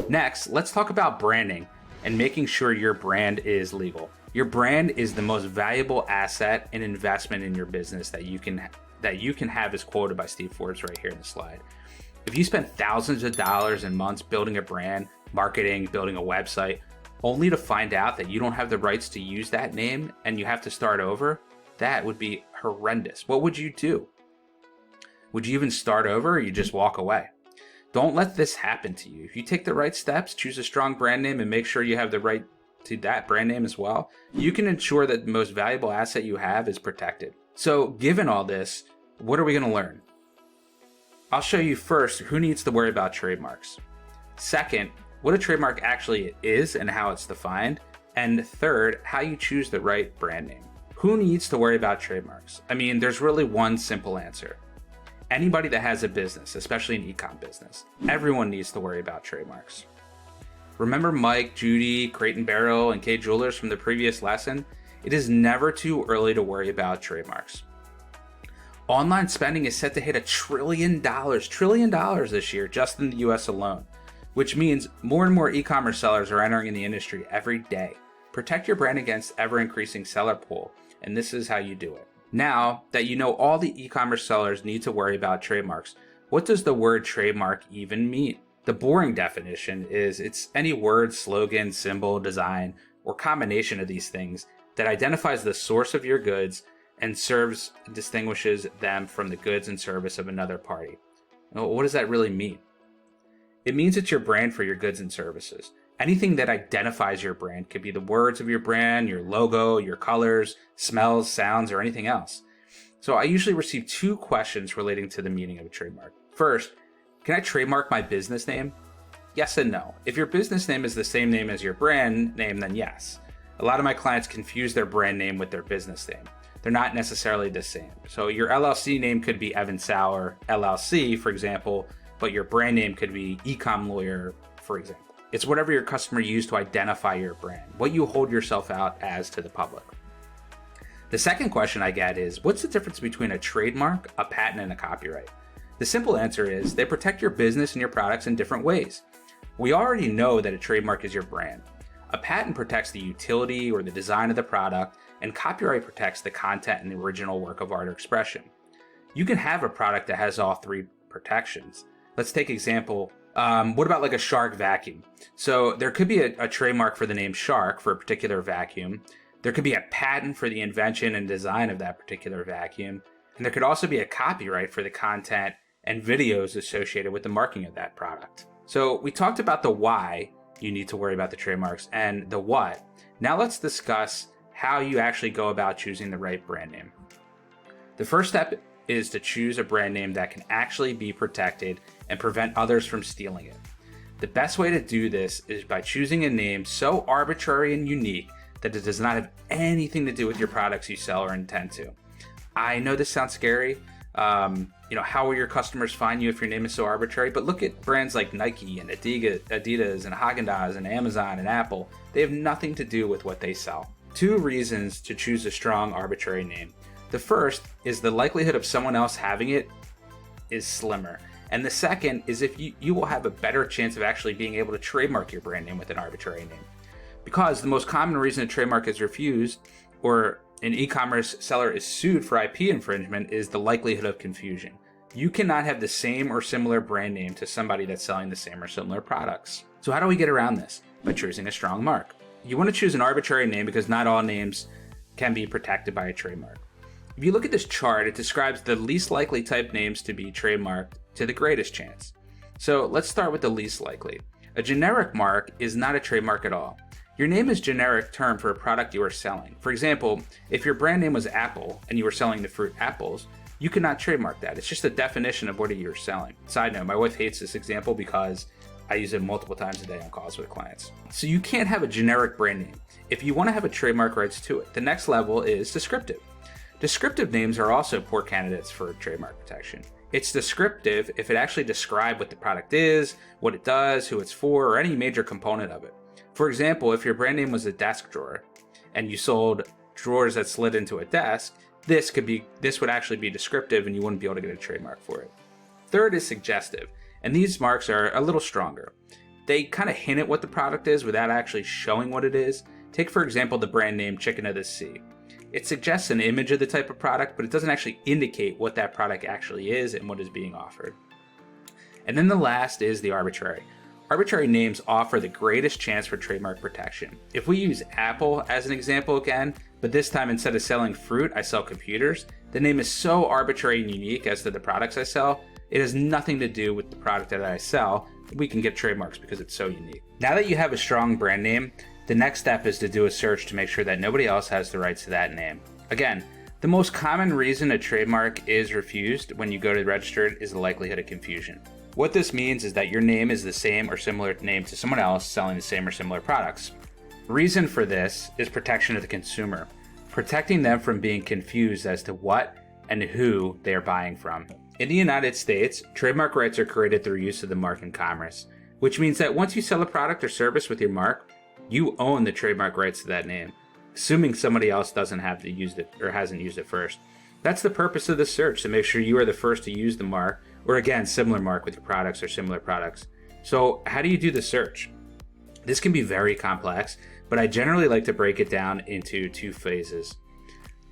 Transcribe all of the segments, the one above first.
Next, let's talk about branding and making sure your brand is legal. Your brand is the most valuable asset and investment in your business that you can have, as quoted by Steve Forbes right here in the slide. If you spend thousands of dollars and months building a brand, marketing, building a website, only to find out that you don't have the rights to use that name and you have to start over, that would be horrendous. What would you do? Would you even start over, or you just walk away? Don't let this happen to you. If you take the right steps, choose a strong brand name, and make sure you have the right to that brand name as well, you can ensure that the most valuable asset you have is protected. So given all this, what are we going to learn? I'll show you first who needs to worry about trademarks. Second, what a trademark actually is and how it's defined. And third, how you choose the right brand name. Who needs to worry about trademarks? I mean, there's really one simple answer. Anybody that has a business, especially an e-com business, everyone needs to worry about trademarks. Remember Mike, Judy, Crate and Barrel, and K Jewelers from the previous lesson? It is never too early to worry about trademarks. Online spending is set to hit $1 trillion this year, just in the US alone, which means more and more e-commerce sellers are entering the industry every day. Protect your brand against ever-increasing seller pool, and this is how you do it. Now that you know all the e-commerce sellers need to worry about trademarks, what does the word trademark even mean? The boring definition is it's any word, slogan, symbol, design, or combination of these things that identifies the source of your goods and distinguishes them from the goods and service of another party. Well, what does that really mean? It means it's your brand for your goods and services. Anything that identifies your brand could be the words of your brand, your logo, your colors, smells, sounds, or anything else. So I usually receive 2 questions relating to the meaning of a trademark. First, can I trademark my business name? Yes and no. If your business name is the same name as your brand name, then yes. A lot of my clients confuse their brand name with their business name. They're not necessarily the same. So your LLC name could be Evan Sauer LLC, for example, but your brand name could be Ecom Lawyer, for example. It's whatever your customer used to identify your brand, what you hold yourself out as to the public. The second question I get is, what's the difference between a trademark, a patent, and a copyright? The simple answer is they protect your business and your products in different ways. We already know that a trademark is your brand. A patent protects the utility or the design of the product, and copyright protects the content and the original work of art or expression. You can have a product that has all 3 protections. Let's take example. What about like a Shark vacuum? So there could be a trademark for the name Shark for a particular vacuum. There could be a patent for the invention and design of that particular vacuum. And there could also be a copyright for the content and videos associated with the marketing of that product. So we talked about the why you need to worry about the trademarks and the what. Now let's discuss how you actually go about choosing the right brand name. The first step is to choose a brand name that can actually be protected and prevent others from stealing it. The best way to do this is by choosing a name so arbitrary and unique that it does not have anything to do with your products you sell or intend to. I know this sounds scary. How will your customers find you if your name is so arbitrary? But look at brands like Nike and Adidas and Haagen-Dazs and Amazon and Apple. They have nothing to do with what they sell. 2 reasons to choose a strong arbitrary name. The first is the likelihood of someone else having it is slimmer. And the second is if you will have a better chance of actually being able to trademark your brand name with an arbitrary name. Because the most common reason a trademark is refused or an e-commerce seller is sued for IP infringement is the likelihood of confusion. You cannot have the same or similar brand name to somebody that's selling the same or similar products. So how do we get around this? By choosing a strong mark. You want to choose an arbitrary name because not all names can be protected by a trademark. If you look at this chart, it describes the least likely type names to be trademarked to the greatest chance. So let's start with the least likely. A generic mark is not a trademark at all. Your name is a generic term for a product you are selling. For example, if your brand name was Apple and you were selling the fruit apples, you could not trademark that. It's just a definition of what you're selling. Side note, my wife hates this example because I use it multiple times a day on calls with clients. So you can't have a generic brand name. If you want to have a trademark rights to it, the next level is descriptive. Descriptive names are also poor candidates for trademark protection. It's descriptive if it actually describes what the product is, what it does, who it's for, or any major component of it. For example, if your brand name was a desk drawer and you sold drawers that slid into a desk, this would actually be descriptive and you wouldn't be able to get a trademark for it. Third is suggestive, and these marks are a little stronger. they kind of hint at what the product is without actually showing what it is. Take, for example, the brand name Chicken of the Sea. It suggests an image of the type of product, but it doesn't actually indicate what that product actually is and what is being offered. And then the last is the arbitrary. Arbitrary names offer the greatest chance for trademark protection. If we use Apple as an example again, but this time instead of selling fruit, I sell computers, the name is so arbitrary and unique as to the products I sell, it has nothing to do with the product that I sell. We can get trademarks because it's so unique. Now that you have a strong brand name, the next step is to do a search to make sure that nobody else has the rights to that name. Again, the most common reason a trademark is refused when you go to register it is the likelihood of confusion. What this means is that your name is the same or similar name to someone else selling the same or similar products. The reason for this is protection of the consumer, protecting them from being confused as to what and who they are buying from. In the United States, trademark rights are created through use of the mark in commerce, which means that once you sell a product or service with your mark, you own the trademark rights to that name, assuming somebody else doesn't have to use it or hasn't used it first. That's the purpose of the search, to make sure you are the first to use the mark, or again, similar mark with your products or similar products. So how do you do the search? This can be very complex, but I generally like to break it down into two phases.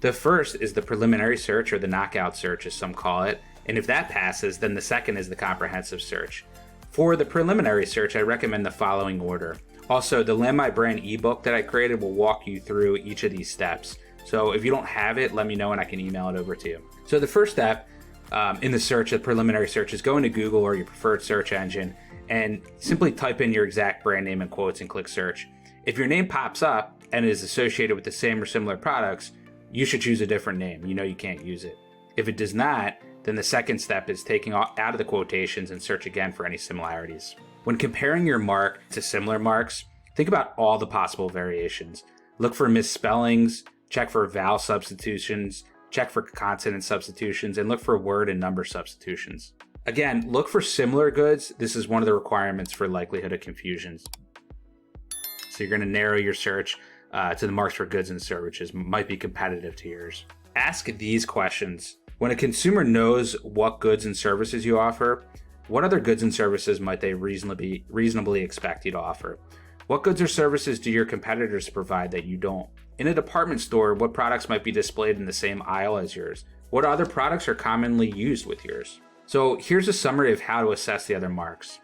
The first is the preliminary search, or the knockout search as some call it, and if that passes, then the second is the comprehensive search. For the preliminary search, I recommend the following order. Also, the Land My Brand ebook that I created will walk you through each of these steps. So if you don't have it, let me know and I can email it over to you. So the first step in the search, the preliminary search, is go into Google or your preferred search engine and simply type in your exact brand name in quotes and click search. If your name pops up and is associated with the same or similar products, you should choose a different name. You know you can't use it. If it does not, then the second step is taking out of the quotations and search again for any similarities. When comparing your mark to similar marks, think about all the possible variations. Look for misspellings, check for vowel substitutions, check for consonant substitutions, and look for word and number substitutions. Again, look for similar goods. This is one of the requirements for likelihood of confusions. So you're going to narrow your search to the marks for goods and services might be competitive to yours. Ask these questions. When a consumer knows what goods and services you offer, what other goods and services might they reasonably expect you to offer? What goods or services do your competitors provide that you don't? In a department store, what products might be displayed in the same aisle as yours? What other products are commonly used with yours? So here's a summary of how to assess the other marks.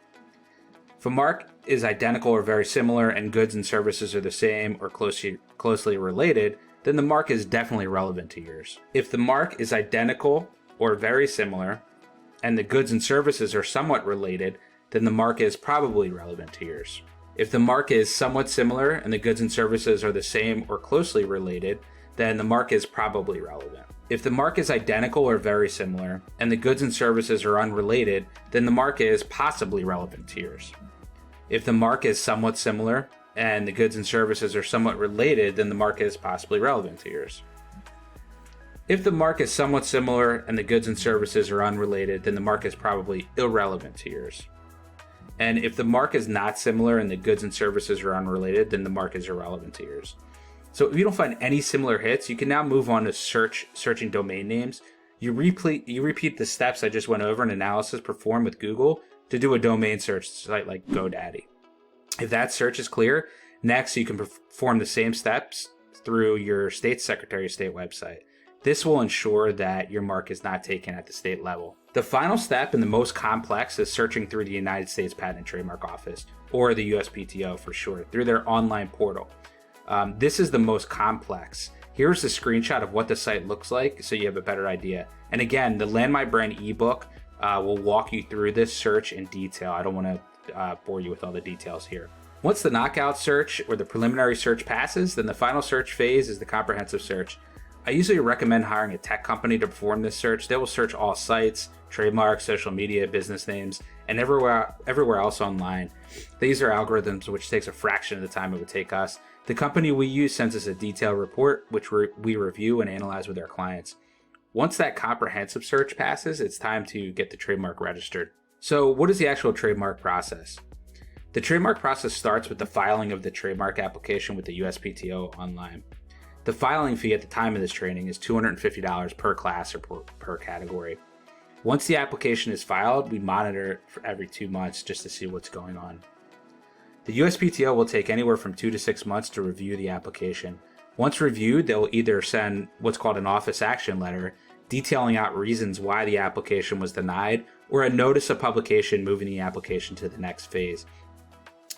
If a mark is identical or very similar and goods and services are the same or closely related, then the mark is definitely relevant to yours. If the mark is identical or very similar and the goods and services are somewhat related, then the mark is probably relevant to yours. If the mark is somewhat similar and the goods and services are the same or closely related, then the mark is probably relevant. If the mark is identical or very similar and the goods and services are unrelated, then the mark is possibly relevant to yours. If the mark is somewhat similar and the goods and services are somewhat related, then the mark is possibly relevant to yours. If the mark is somewhat similar and the goods and services are unrelated, then the mark is probably irrelevant to yours. And if the mark is not similar and the goods and services are unrelated, then the mark is irrelevant to yours. So if you don't find any similar hits, you can now move on to searching domain names. You repeat the steps I just went over in analysis performed with Google to do a domain search site like GoDaddy. If that search is clear, next you can perform the same steps through your state Secretary of State website. This will ensure that your mark is not taken at the state level. The final step and the most complex is searching through the United States Patent and Trademark Office, or the USPTO for short, through their online portal. This is the most complex. Here's a screenshot of what the site looks like so you have a better idea. And again, the Land My Brand ebook will walk you through this search in detail. I don't want to bore you with all the details here. Once the knockout search or the preliminary search passes, then the final search phase is the comprehensive search. I usually recommend hiring a tech company to perform this search. They will search all sites, trademarks, social media, business names, and everywhere else online. These are algorithms which takes a fraction of the time it would take us. The company we use sends us a detailed report, which we review and analyze with our clients. Once that comprehensive search passes, it's time to get the trademark registered. So what is the actual trademark process? The trademark process starts with the filing of the trademark application with the USPTO online. The filing fee at the time of this training is $250 per class or per category. Once the application is filed, we monitor it for every 2 months just to see what's going on. The USPTO will take anywhere from 2 to 6 months to review the application. Once reviewed, they'll either send what's called an office action letter detailing out reasons why the application was denied, or a notice of publication moving the application to the next phase.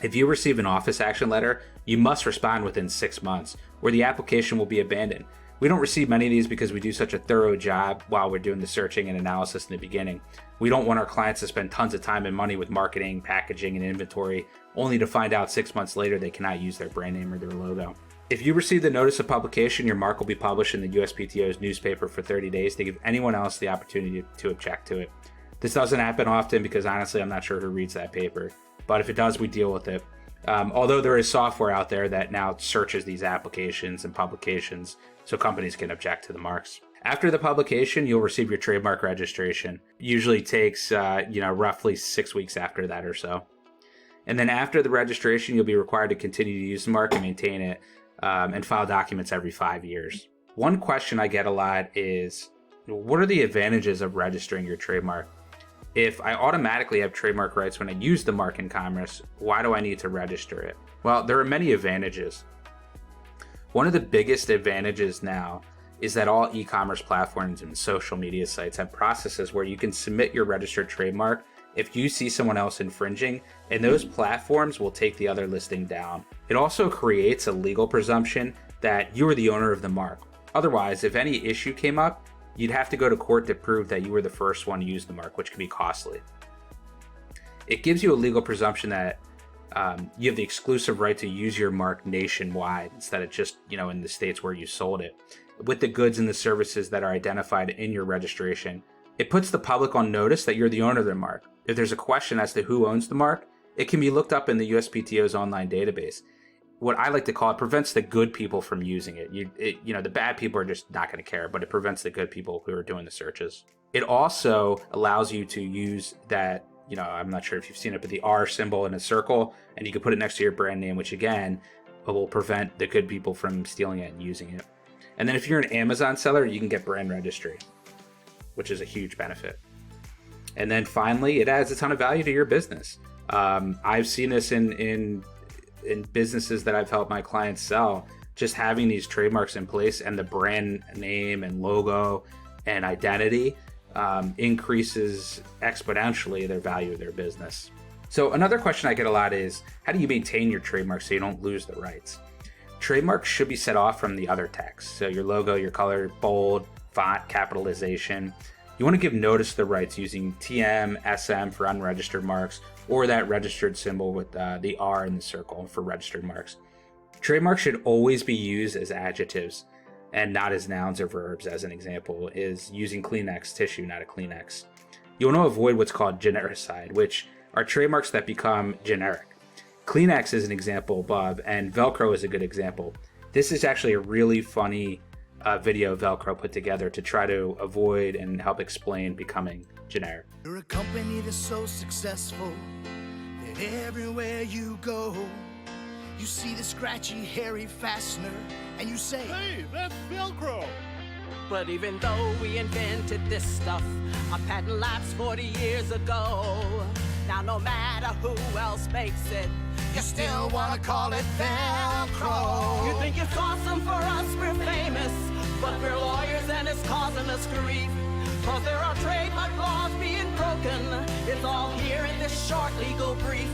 If you receive an office action letter, you must respond within 6 months, or the application will be abandoned. We don't receive many of these because we do such a thorough job while we're doing the searching and analysis in the beginning. We don't want our clients to spend tons of time and money with marketing, packaging, and inventory, only to find out 6 months later they cannot use their brand name or their logo. If you receive the notice of publication, your mark will be published in the USPTO's newspaper for 30 days to give anyone else the opportunity to object to it. This doesn't happen often because honestly, I'm not sure who reads that paper. But if it does, we deal with it. Although there is software out there that now searches these applications and publications so companies can object to the marks. After the publication, you'll receive your trademark registration. Usually takes, roughly 6 weeks after that or so. And then after the registration, you'll be required to continue to use the mark and maintain it and file documents every 5 years. One question I get a lot is, what are the advantages of registering your trademark? If I automatically have trademark rights when I use the mark in commerce, why do I need to register it? Well, there are many advantages. One of the biggest advantages now is that all e-commerce platforms and social media sites have processes where you can submit your registered trademark if you see someone else infringing, and those platforms will take the other listing down. It also creates a legal presumption that you are the owner of the mark. Otherwise, if any issue came up, you'd have to go to court to prove that you were the first one to use the mark, which can be costly. It gives you a legal presumption that you have the exclusive right to use your mark nationwide instead of just, in the states where you sold it, with the goods and the services that are identified in your registration. It puts the public on notice that you're the owner of the mark. If there's a question as to who owns the mark, it can be looked up in the USPTO's online database. What I like to call it prevents the good people from using it. The bad people are just not going to care, but it prevents the good people who are doing the searches. It also allows you to use that, I'm not sure if you've seen it, but the R symbol in a circle, and you can put it next to your brand name, which again, will prevent the good people from stealing it and using it. And then if you're an Amazon seller, you can get brand registry, which is a huge benefit. And then finally, it adds a ton of value to your business. I've seen this in businesses that I've helped my clients sell. Just having these trademarks in place and the brand name and logo and identity increases exponentially their value of their business. So another question I get a lot is, how do you maintain your trademark so you don't lose the rights? Trademarks should be set off from the other text. So your logo, your color, bold, font, capitalization. You want to give notice of the rights using TM, SM for unregistered marks, or that registered symbol with the R in the circle for registered marks. Trademarks should always be used as adjectives and not as nouns or verbs. As an example is using Kleenex tissue, not a Kleenex. You want to avoid what's called genericide, which are trademarks that become generic. Kleenex is an example above, and Velcro is a good example. This is actually a really funny video Velcro put together to try to avoid and help explain becoming generic. You're a company that's so successful that everywhere you go, you see the scratchy, hairy fastener, and you say, "Hey, that's Velcro!" But even though we invented this stuff, our patent lapsed 40 years ago. Now no matter who else makes it, you still wanna call it Velcro. You think it's awesome for us, we're famous, but we're lawyers and it's causing us grief. Cause there are trademark laws being broken. It's all here in this short legal brief.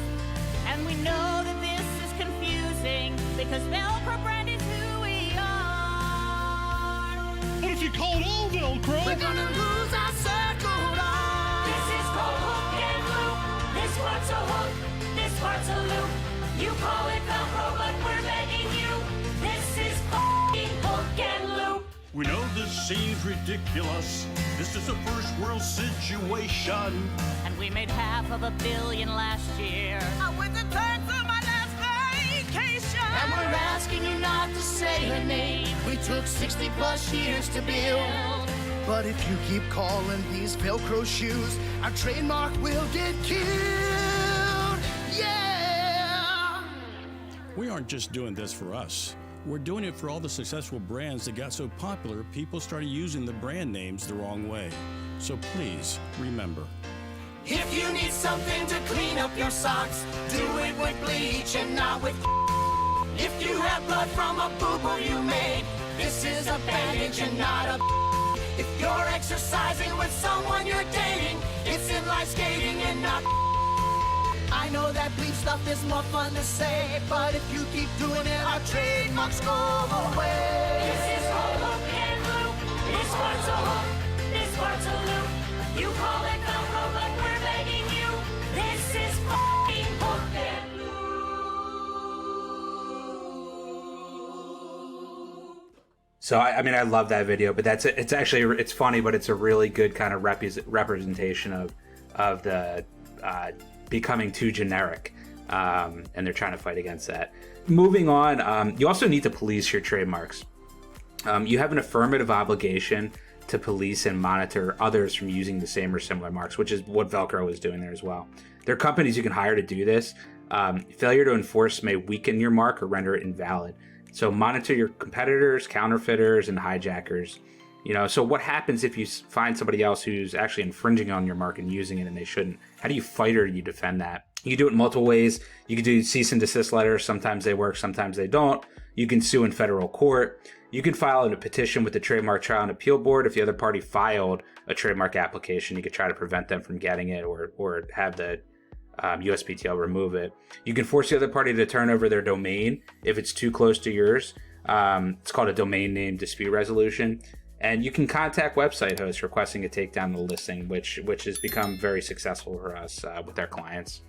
And we know that this is confusing because Velcro brand is who we are. But if you call it all Velcro, we're gonna lose our circle on. This is called hook and loop. This part's a hook, this part's a loop. You call it Velcro, but we're begging you. This is f***ing hook and loop. we know this seems ridiculous. This is a first world situation. And we made $500 million last year. I went to Turks on my last vacation. And we're asking you not to say her name. We took 60 plus years to build. But if you keep calling these Velcro shoes, our trademark will get killed. Yeah! We aren't just doing this for us. We're doing it for all the successful brands that got so popular, people started using the brand names the wrong way. So please, remember, If you need something to clean up your socks, do it with bleach and not with. If you have blood from a boo-boo you made, this is a bandage and not a. If you're exercising with someone you're dating, it's inline skating and not. I know that bleach stuff is more fun to say, but if you keep doing it, our trademarks go away. This is called hook and loop. This part's a hook, this part's a loop. You call it Velcro, but we're begging you. This is fucking hook and loop. So I mean, I love that video, but it's actually it's funny, but it's a really good kind of representation of the becoming too generic, and they're trying to fight against that. Moving on, you also need to police your trademarks. You have an affirmative obligation to police and monitor others from using the same or similar marks, which is what Velcro is doing there as well. There are companies you can hire to do this. Failure to enforce may weaken your mark or render it invalid. So monitor your competitors, counterfeiters, and hijackers. You know, so what happens if you find somebody else who's actually infringing on your mark and using it and they shouldn't? How do you fight or do you defend that? You can do it in multiple ways. You can do cease and desist letters. Sometimes they work, sometimes they don't. You can sue in federal court. You can file a petition with the Trademark Trial and Appeal Board. If the other party filed a trademark application, you could try to prevent them from getting it or have the USPTO remove it. You can force the other party to turn over their domain if it's too close to yours. It's called a domain name dispute resolution. And you can contact website hosts requesting a takedown of the listing, which has become very successful for us with our clients.